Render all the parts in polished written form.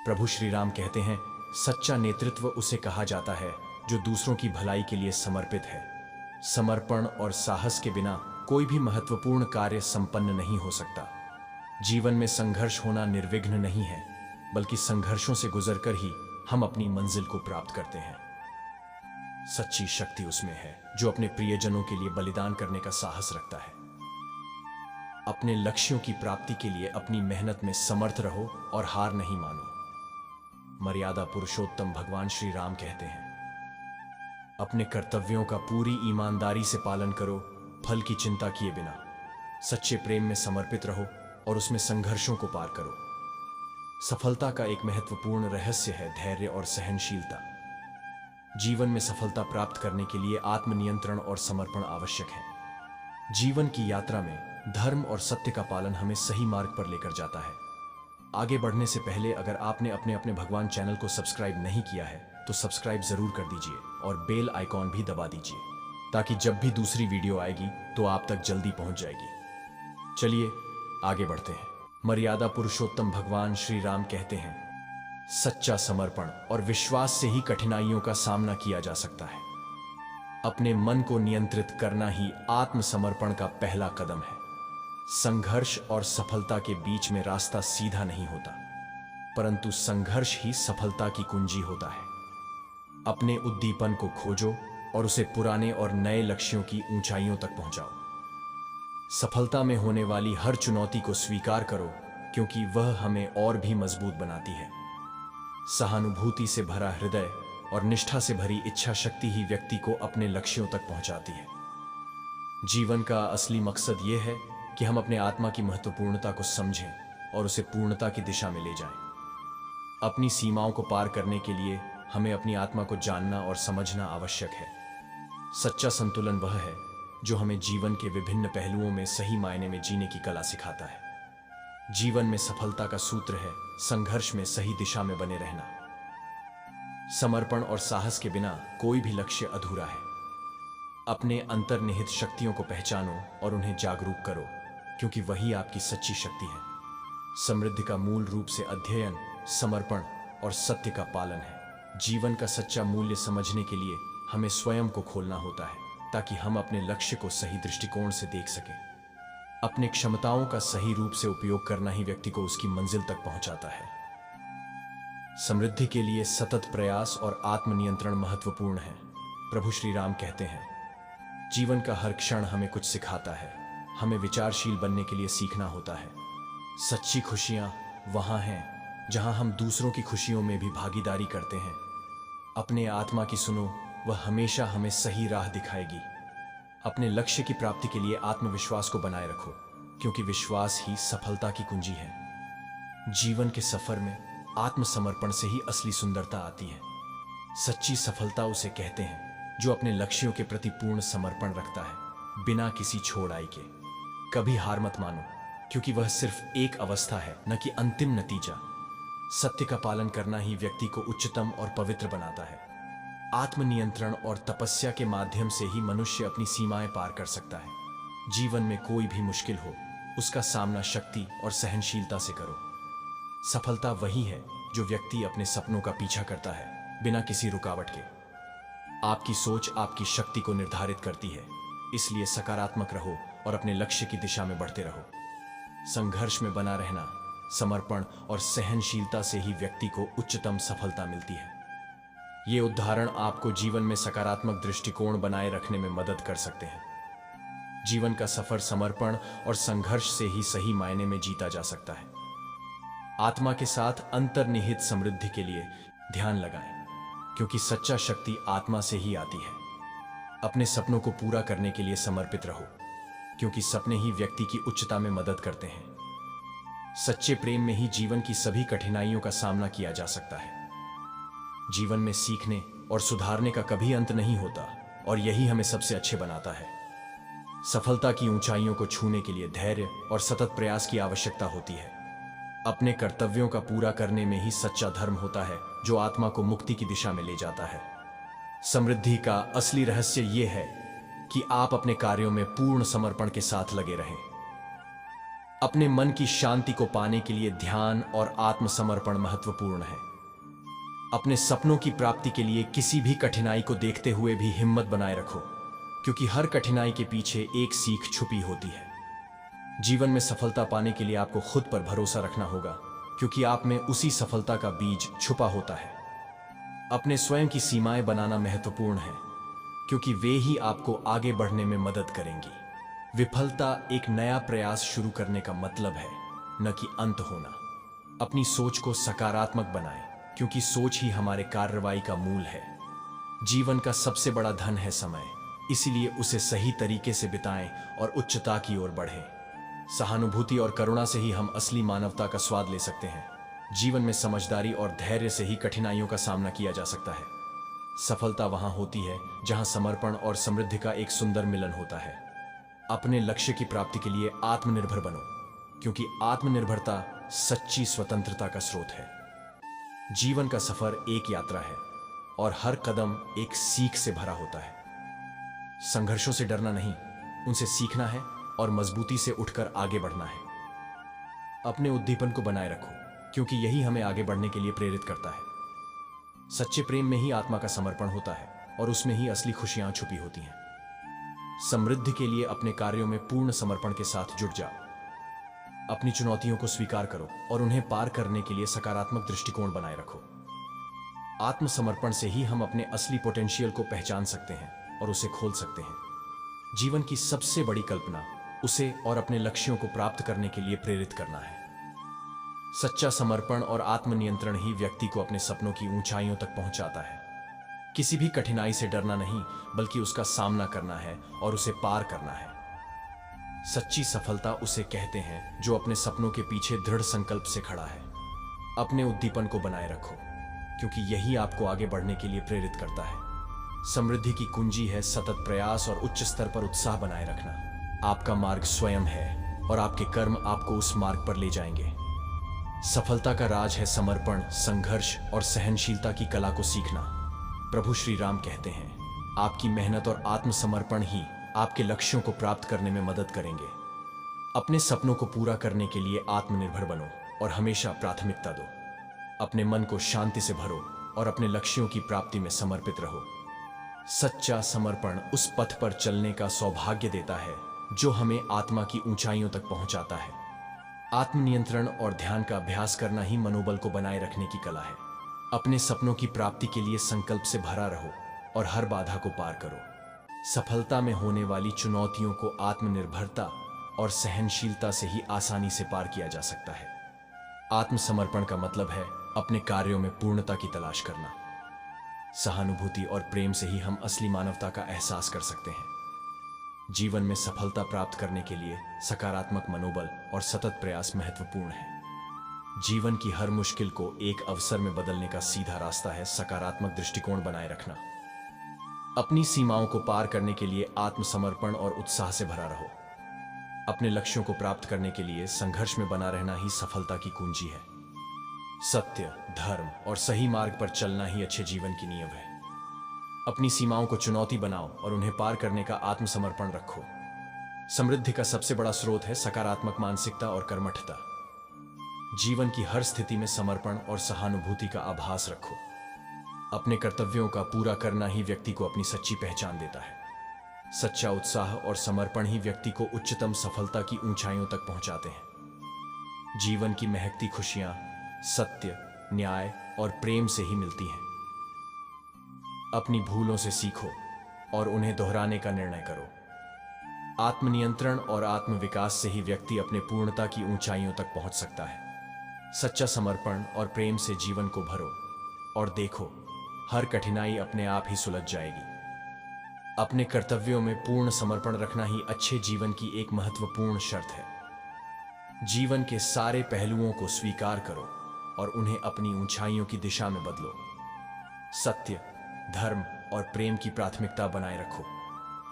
प्रभु श्री राम कहते हैं, सच्चा नेतृत्व उसे कहा जाता है जो दूसरों की भलाई के लिए समर्पित है। समर्पण और साहस के बिना कोई भी महत्वपूर्ण कार्य संपन्न नहीं हो सकता। जीवन में संघर्ष होना निर्विघ्न नहीं है, बल्कि संघर्षों से गुजरकर ही हम अपनी मंजिल को प्राप्त करते हैं। सच्ची शक्ति उसमें है जो अपने प्रियजनों के लिए बलिदान करने का साहस रखता है। अपने लक्ष्यों की प्राप्ति के लिए अपनी मेहनत में समर्थ रहो और हार नहीं मानो। मर्यादा पुरुषोत्तम भगवान श्री राम कहते हैं, अपने कर्तव्यों का पूरी ईमानदारी से पालन करो, फल की चिंता किए बिना। सच्चे प्रेम में समर्पित रहो और उसमें संघर्षों को पार करो। सफलता का एक महत्वपूर्ण रहस्य है धैर्य और सहनशीलता। जीवन में सफलता प्राप्त करने के लिए आत्मनियंत्रण और समर्पण आवश्यक है। जीवन की यात्रा में धर्म और सत्य का पालन हमें सही मार्ग पर लेकर जाता है। आगे बढ़ने से पहले अगर आपने अपने भगवान चैनल को सब्सक्राइब नहीं किया है तो सब्सक्राइब जरूर कर दीजिए और बेल आइकॉन भी दबा दीजिए, ताकि जब भी दूसरी वीडियो आएगी तो आप तक जल्दी पहुंच जाएगी। चलिए आगे बढ़ते हैं। मर्यादा पुरुषोत्तम भगवान श्री राम कहते हैं, सच्चा समर्पण और विश्वास से ही कठिनाइयों का सामना किया जा सकता है। अपने मन को नियंत्रित करना ही आत्मसमर्पण का पहला कदम है। संघर्ष और सफलता के बीच में रास्ता सीधा नहीं होता, परंतु संघर्ष ही सफलता की कुंजी होता है। अपने उद्दीपन को खोजो और उसे पुराने और नए लक्ष्यों की ऊंचाइयों तक पहुंचाओ। सफलता में होने वाली हर चुनौती को स्वीकार करो, क्योंकि वह हमें और भी मजबूत बनाती है। सहानुभूति से भरा हृदय और निष्ठा से भरी इच्छा शक्ति ही व्यक्ति को अपने लक्ष्यों तक पहुंचाती है। जीवन का असली मकसद यह है कि हम अपने आत्मा की महत्वपूर्णता को समझें और उसे पूर्णता की दिशा में ले जाएं। अपनी सीमाओं को पार करने के लिए हमें अपनी आत्मा को जानना और समझना आवश्यक है। सच्चा संतुलन वह है जो हमें जीवन के विभिन्न पहलुओं में सही मायने में जीने की कला सिखाता है। जीवन में सफलता का सूत्र है संघर्ष में सही दिशा में बने रहना। समर्पण और साहस के बिना कोई भी लक्ष्य अधूरा है। अपने अंतर्निहित शक्तियों को पहचानो और उन्हें जागरूक करो, क्योंकि वही आपकी सच्ची शक्ति है। समृद्धि का मूल रूप से अध्ययन, समर्पण और सत्य का पालन है। जीवन का सच्चा मूल्य समझने के लिए हमें स्वयं को खोलना होता है, ताकि हम अपने लक्ष्य को सही दृष्टिकोण से देख सकें। अपनी क्षमताओं का सही रूप से उपयोग करना ही व्यक्ति को उसकी मंजिल तक पहुंचाता है। समृद्धि के लिए सतत प्रयास और आत्मनियंत्रण महत्वपूर्ण है। प्रभु श्री राम कहते हैं, जीवन का हर क्षण हमें कुछ सिखाता है। हमें विचारशील बनने के लिए सीखना होता है। सच्ची खुशियां वहां हैं जहां हम दूसरों की खुशियों में भी भागीदारी करते हैं। अपने आत्मा की सुनो, वह हमेशा हमें सही राह दिखाएगी। अपने लक्ष्य की प्राप्ति के लिए आत्मविश्वास को बनाए रखो, क्योंकि विश्वास ही सफलता की कुंजी है। जीवन के सफर में आत्मसमर्पण से ही असली सुंदरता आती है। सच्ची सफलता उसे कहते हैं जो अपने लक्ष्यों के प्रति पूर्ण समर्पण रखता है, बिना किसी छोड़ाई के। कभी हार मत मानो, क्योंकि वह सिर्फ एक अवस्था है, न कि अंतिम नतीजा। सत्य का पालन करना ही व्यक्ति को उच्चतम और पवित्र बनाता है। आत्मनियंत्रण और तपस्या के माध्यम से ही मनुष्य अपनी सीमाएं पार कर सकता है। जीवन में कोई भी मुश्किल हो, उसका सामना शक्ति और सहनशीलता से करो। सफलता वही है जो व्यक्ति अपने सपनों का पीछा करता है, बिना किसी रुकावट के। आपकी सोच आपकी शक्ति को निर्धारित करती है, इसलिए सकारात्मक रहो और अपने लक्ष्य की दिशा में बढ़ते रहो। संघर्ष में बना रहना, समर्पण और सहनशीलता से ही व्यक्ति को उच्चतम सफलता मिलती है। ये उदाहरण आपको जीवन में सकारात्मक दृष्टिकोण बनाए रखने में मदद कर सकते हैं। जीवन का सफर समर्पण और संघर्ष से ही सही मायने में जीता जा सकता है। आत्मा के साथ अंतर्निहित समृद्धि के लिए ध्यान लगाएं, क्योंकि सच्चा शक्ति आत्मा से ही आती है। अपने सपनों को पूरा करने के लिए समर्पित रहो, क्योंकि सपने ही व्यक्ति की उच्चता में मदद करते हैं। सच्चे प्रेम में ही जीवन की सभी कठिनाइयों का सामना किया जा सकता है। जीवन में सीखने और सुधारने का कभी अंत नहीं होता, और यही हमें सबसे अच्छे बनाता है। सफलता की ऊंचाइयों को छूने के लिए धैर्य और सतत प्रयास की आवश्यकता होती है। अपने कर्तव्यों का पूरा करने में ही सच्चा धर्म होता है, जो आत्मा को मुक्ति की दिशा में ले जाता है। समृद्धि का असली रहस्य यह है कि आप अपने कार्यों में पूर्ण समर्पण के साथ लगे रहें। अपने मन की शांति को पाने के लिए ध्यान और आत्मसमर्पण महत्वपूर्ण है। अपने सपनों की प्राप्ति के लिए किसी भी कठिनाई को देखते हुए भी हिम्मत बनाए रखो, क्योंकि हर कठिनाई के पीछे एक सीख छुपी होती है। जीवन में सफलता पाने के लिए आपको खुद पर भरोसा रखना होगा, क्योंकि आप में उसी सफलता का बीज छुपा होता है। अपने स्वयं की सीमाएं बनाना महत्वपूर्ण है, क्योंकि वे ही आपको आगे बढ़ने में मदद करेंगी। विफलता एक नया प्रयास शुरू करने का मतलब है, न कि अंत होना। अपनी सोच को सकारात्मक बनाएं, क्योंकि सोच ही हमारे कार्रवाई का मूल है। जीवन का सबसे बड़ा धन है समय, इसीलिए उसे सही तरीके से बिताएं और उच्चता की ओर बढ़ें। सहानुभूति और करुणा से ही हम असली मानवता का स्वाद ले सकते हैं। जीवन में समझदारी और धैर्य से ही कठिनाइयों का सामना किया जा सकता है। सफलता वहां होती है जहां समर्पण और समृद्धि का एक सुंदर मिलन होता है। अपने लक्ष्य की प्राप्ति के लिए आत्मनिर्भर बनो, क्योंकि आत्मनिर्भरता सच्ची स्वतंत्रता का स्रोत है। जीवन का सफर एक यात्रा है और हर कदम एक सीख से भरा होता है। संघर्षों से डरना नहीं, उनसे सीखना है और मजबूती से उठकर आगे बढ़ना है। अपने उद्दीपन को बनाए रखो, क्योंकि यही हमें आगे बढ़ने के लिए प्रेरित करता है। सच्चे प्रेम में ही आत्मा का समर्पण होता है और उसमें ही असली खुशियां छुपी होती हैं। समृद्धि के लिए अपने कार्यों में पूर्ण समर्पण के साथ जुट जाओ। अपनी चुनौतियों को स्वीकार करो और उन्हें पार करने के लिए सकारात्मक दृष्टिकोण बनाए रखो। आत्मसमर्पण से ही हम अपने असली पोटेंशियल को पहचान सकते हैं और उसे खोल सकते हैं। जीवन की सबसे बड़ी कल्पना उसे और अपने लक्ष्यों को प्राप्त करने के लिए प्रेरित करना है। सच्चा समर्पण और आत्मनियंत्रण ही व्यक्ति को अपने सपनों की ऊंचाइयों तक पहुंचाता है। किसी भी कठिनाई से डरना नहीं, बल्कि उसका सामना करना है और उसे पार करना है। सच्ची सफलता उसे कहते हैं जो अपने सपनों के पीछे दृढ़ संकल्प से खड़ा है। अपने उद्दीपन को बनाए रखो, क्योंकि यही आपको आगे बढ़ने के लिए प्रेरित करता है। समृद्धि की कुंजी है सतत प्रयास और उच्च स्तर पर उत्साह बनाए रखना। आपका मार्ग स्वयं है और आपके कर्म आपको उस मार्ग पर ले जाएंगे। सफलता का राज है समर्पण, संघर्ष और सहनशीलता की कला को सीखना। प्रभु श्री राम कहते हैं, आपकी मेहनत और आत्मसमर्पण ही आपके लक्ष्यों को प्राप्त करने में मदद करेंगे। अपने सपनों को पूरा करने के लिए आत्मनिर्भर बनो और हमेशा प्राथमिकता दो। अपने मन को शांति से भरो और अपने लक्ष्यों की प्राप्ति में समर्पित रहो। सच्चा समर्पण उस पथ पर चलने का सौभाग्य देता है जो हमें आत्मा की ऊंचाइयों तक पहुंचाता है। आत्मनियंत्रण और ध्यान का अभ्यास करना ही मनोबल को बनाए रखने की कला है। अपने सपनों की प्राप्ति के लिए संकल्प से भरा रहो और हर बाधा को पार करो। सफलता में होने वाली चुनौतियों को आत्मनिर्भरता और सहनशीलता से ही आसानी से पार किया जा सकता है। आत्मसमर्पण का मतलब है अपने कार्यों में पूर्णता की तलाश करना। सहानुभूति और प्रेम से ही हम असली मानवता का एहसास कर सकते हैं। जीवन में सफलता प्राप्त करने के लिए सकारात्मक मनोबल और सतत प्रयास महत्वपूर्ण है। जीवन की हर मुश्किल को एक अवसर में बदलने का सीधा रास्ता है सकारात्मक दृष्टिकोण बनाए रखना। अपनी सीमाओं को पार करने के लिए आत्मसमर्पण और उत्साह से भरा रहो। अपने लक्ष्यों को प्राप्त करने के लिए संघर्ष में बना रहना ही सफलता की कुंजी है। सत्य, धर्म और सही मार्ग पर चलना ही अच्छे जीवन की नींव है। अपनी सीमाओं को चुनौती बनाओ और उन्हें पार करने का आत्मसमर्पण रखो। समृद्धि का सबसे बड़ा स्रोत है सकारात्मक मानसिकता और कर्मठता। जीवन की हर स्थिति में समर्पण और सहानुभूति का आभास रखो। अपने कर्तव्यों का पूरा करना ही व्यक्ति को अपनी सच्ची पहचान देता है। सच्चा उत्साह और समर्पण ही व्यक्ति को उच्चतम सफलता की ऊंचाइयों तक पहुंचाते हैं। जीवन की महकती खुशियां सत्य, न्याय और प्रेम से ही मिलती हैं। अपनी भूलों से सीखो और उन्हें दोहराने का निर्णय करो। आत्मनियंत्रण और आत्मविकास से ही व्यक्ति अपने पूर्णता की ऊंचाइयों तक पहुंच सकता है। सच्चा समर्पण और प्रेम से जीवन को भरो और देखो, हर कठिनाई अपने आप ही सुलझ जाएगी। अपने कर्तव्यों में पूर्ण समर्पण रखना ही अच्छे जीवन की एक महत्वपूर्ण शर्त है। जीवन के सारे पहलुओं को स्वीकार करो और उन्हें अपनी ऊंचाइयों की दिशा में बदलो। सत्य, धर्म और प्रेम की प्राथमिकता बनाए रखो।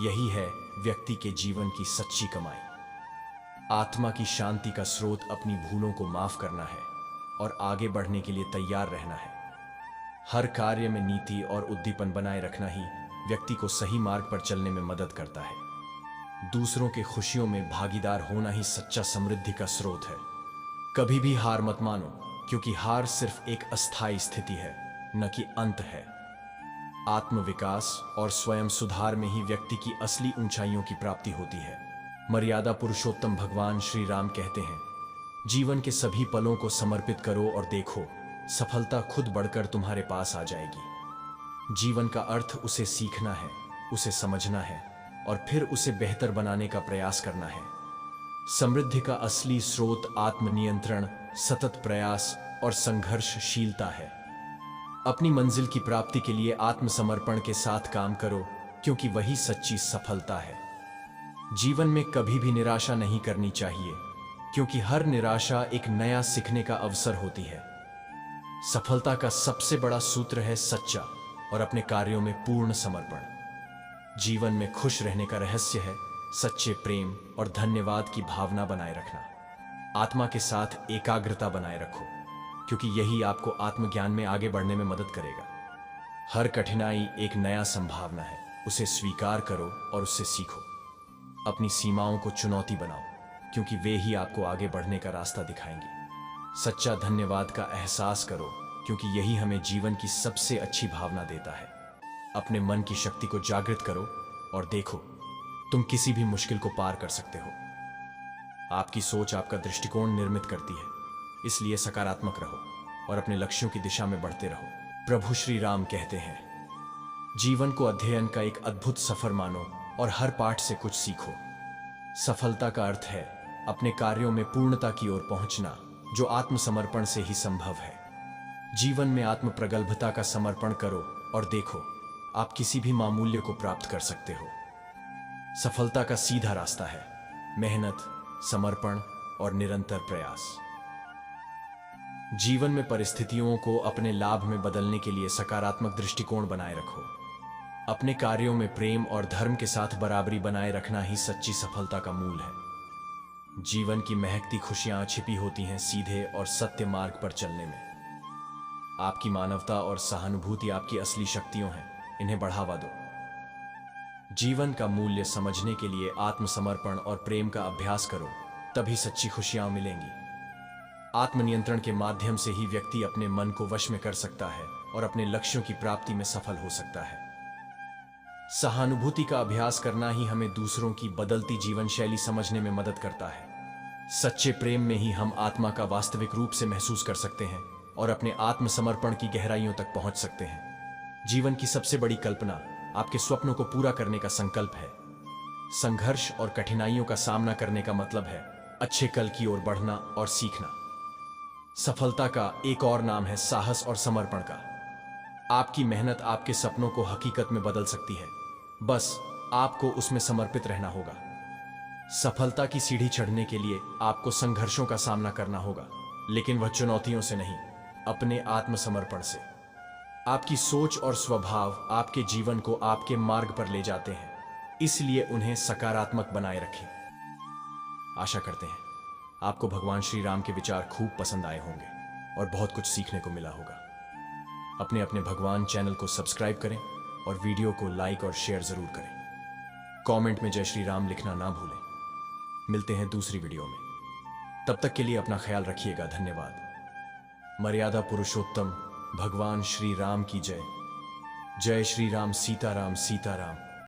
यही है व्यक्ति के जीवन की सच्ची कमाई। आत्मा की शांति का स्रोत अपनी भूलों को माफ करना है और आगे बढ़ने के लिए तैयार रहना है। हर कार्य में नीति और उद्दीपन बनाए रखना ही व्यक्ति को सही मार्ग पर चलने में मदद करता है। दूसरों के खुशियों में भागीदार होना ही सच्चा समृद्धि का स्रोत है। कभी भी हार मत मानो, क्योंकि हार सिर्फ एक अस्थायी स्थिति है, न कि अंत है। आत्मविकास और स्वयं सुधार में ही व्यक्ति की असली ऊंचाइयों की प्राप्ति होती है। मर्यादा पुरुषोत्तम भगवान श्री राम कहते हैं, जीवन के सभी पलों को समर्पित करो और देखो, सफलता खुद बढ़कर तुम्हारे पास आ जाएगी। जीवन का अर्थ उसे सीखना है, उसे समझना है और फिर उसे बेहतर बनाने का प्रयास करना है। समृद्धि का असली स्रोत आत्मनियंत्रण, सतत प्रयास और संघर्षशीलता है। अपनी मंजिल की प्राप्ति के लिए आत्मसमर्पण के साथ काम करो, क्योंकि वही सच्ची सफलता है। जीवन में कभी भी निराशा नहीं करनी चाहिए, क्योंकि हर निराशा एक नया सीखने का अवसर होती है। सफलता का सबसे बड़ा सूत्र है सच्चा और अपने कार्यों में पूर्ण समर्पण। जीवन में खुश रहने का रहस्य है सच्चे प्रेम और धन्यवाद की भावना बनाए रखना। आत्मा के साथ एकाग्रता बनाए रखो, क्योंकि यही आपको आत्मज्ञान में आगे बढ़ने में मदद करेगा। हर कठिनाई एक नया संभावना है, उसे स्वीकार करो और उससे सीखो। अपनी सीमाओं को चुनौती बनाओ, क्योंकि वे ही आपको आगे बढ़ने का रास्ता दिखाएंगी। सच्चा धन्यवाद का एहसास करो, क्योंकि यही हमें जीवन की सबसे अच्छी भावना देता है। अपने मन की शक्ति को जागृत करो और देखो, तुम किसी भी मुश्किल को पार कर सकते हो। आपकी सोच आपका दृष्टिकोण निर्मित करती है, इसलिए सकारात्मक रहो और अपने लक्ष्यों की दिशा में बढ़ते रहो। प्रभु श्री राम कहते हैं, जीवन को अध्ययन का एक अद्भुत सफर मानो और हर पाठ से कुछ सीखो। सफलता का अर्थ है अपने कार्यों में पूर्णता की ओर पहुंचना, जो आत्मसमर्पण से ही संभव है। जीवन में आत्म प्रगल्भता का समर्पण करो और देखो, आप किसी भी मामूल्य को प्राप्त कर सकते हो। सफलता का सीधा रास्ता है मेहनत, समर्पण और निरंतर प्रयास। जीवन में परिस्थितियों को अपने लाभ में बदलने के लिए सकारात्मक दृष्टिकोण बनाए रखो। अपने कार्यों में प्रेम और धर्म के साथ बराबरी बनाए रखना ही सच्ची सफलता का मूल है। जीवन की महकती खुशियां छिपी होती हैं सीधे और सत्य मार्ग पर चलने में। आपकी मानवता और सहानुभूति आपकी असली शक्तियां हैं, इन्हें बढ़ावा दो। जीवन का मूल्य समझने के लिए आत्मसमर्पण और प्रेम का अभ्यास करो, तभी सच्ची खुशियां मिलेंगी। आत्मनियंत्रण के माध्यम से ही व्यक्ति अपने मन को वश में कर सकता है और अपने लक्ष्यों की प्राप्ति में सफल हो सकता है। सहानुभूति का अभ्यास करना ही हमें दूसरों की बदलती जीवन शैली समझने में मदद करता है। सच्चे प्रेम में ही हम आत्मा का वास्तविक रूप से महसूस कर सकते हैं और अपने आत्मसमर्पण की गहराइयों तक पहुंच सकते हैं। जीवन की सबसे बड़ी कल्पना आपके स्वप्नों को पूरा करने का संकल्प है। संघर्ष और कठिनाइयों का सामना करने का मतलब है अच्छे कल की ओर बढ़ना और सीखना। सफलता का एक और नाम है साहस और समर्पण का। आपकी मेहनत आपके सपनों को हकीकत में बदल सकती है, बस आपको उसमें समर्पित रहना होगा। सफलता की सीढ़ी चढ़ने के लिए आपको संघर्षों का सामना करना होगा, लेकिन वह चुनौतियों से नहीं, अपने आत्मसमर्पण से। आपकी सोच और स्वभाव आपके जीवन को आपके मार्ग पर ले जाते हैं, इसलिए उन्हें सकारात्मक बनाए रखें। आशा करते हैं आपको भगवान श्री राम के विचार खूब पसंद आए होंगे और बहुत कुछ सीखने को मिला होगा। अपने अपने भगवान चैनल को सब्सक्राइब करें और वीडियो को लाइक और शेयर जरूर करें। कमेंट में जय श्री राम लिखना ना भूलें। मिलते हैं दूसरी वीडियो में, तब तक के लिए अपना ख्याल रखिएगा। धन्यवाद। मर्यादा पुरुषोत्तम भगवान श्री राम की जय। जय श्री राम। सीताराम सीताराम।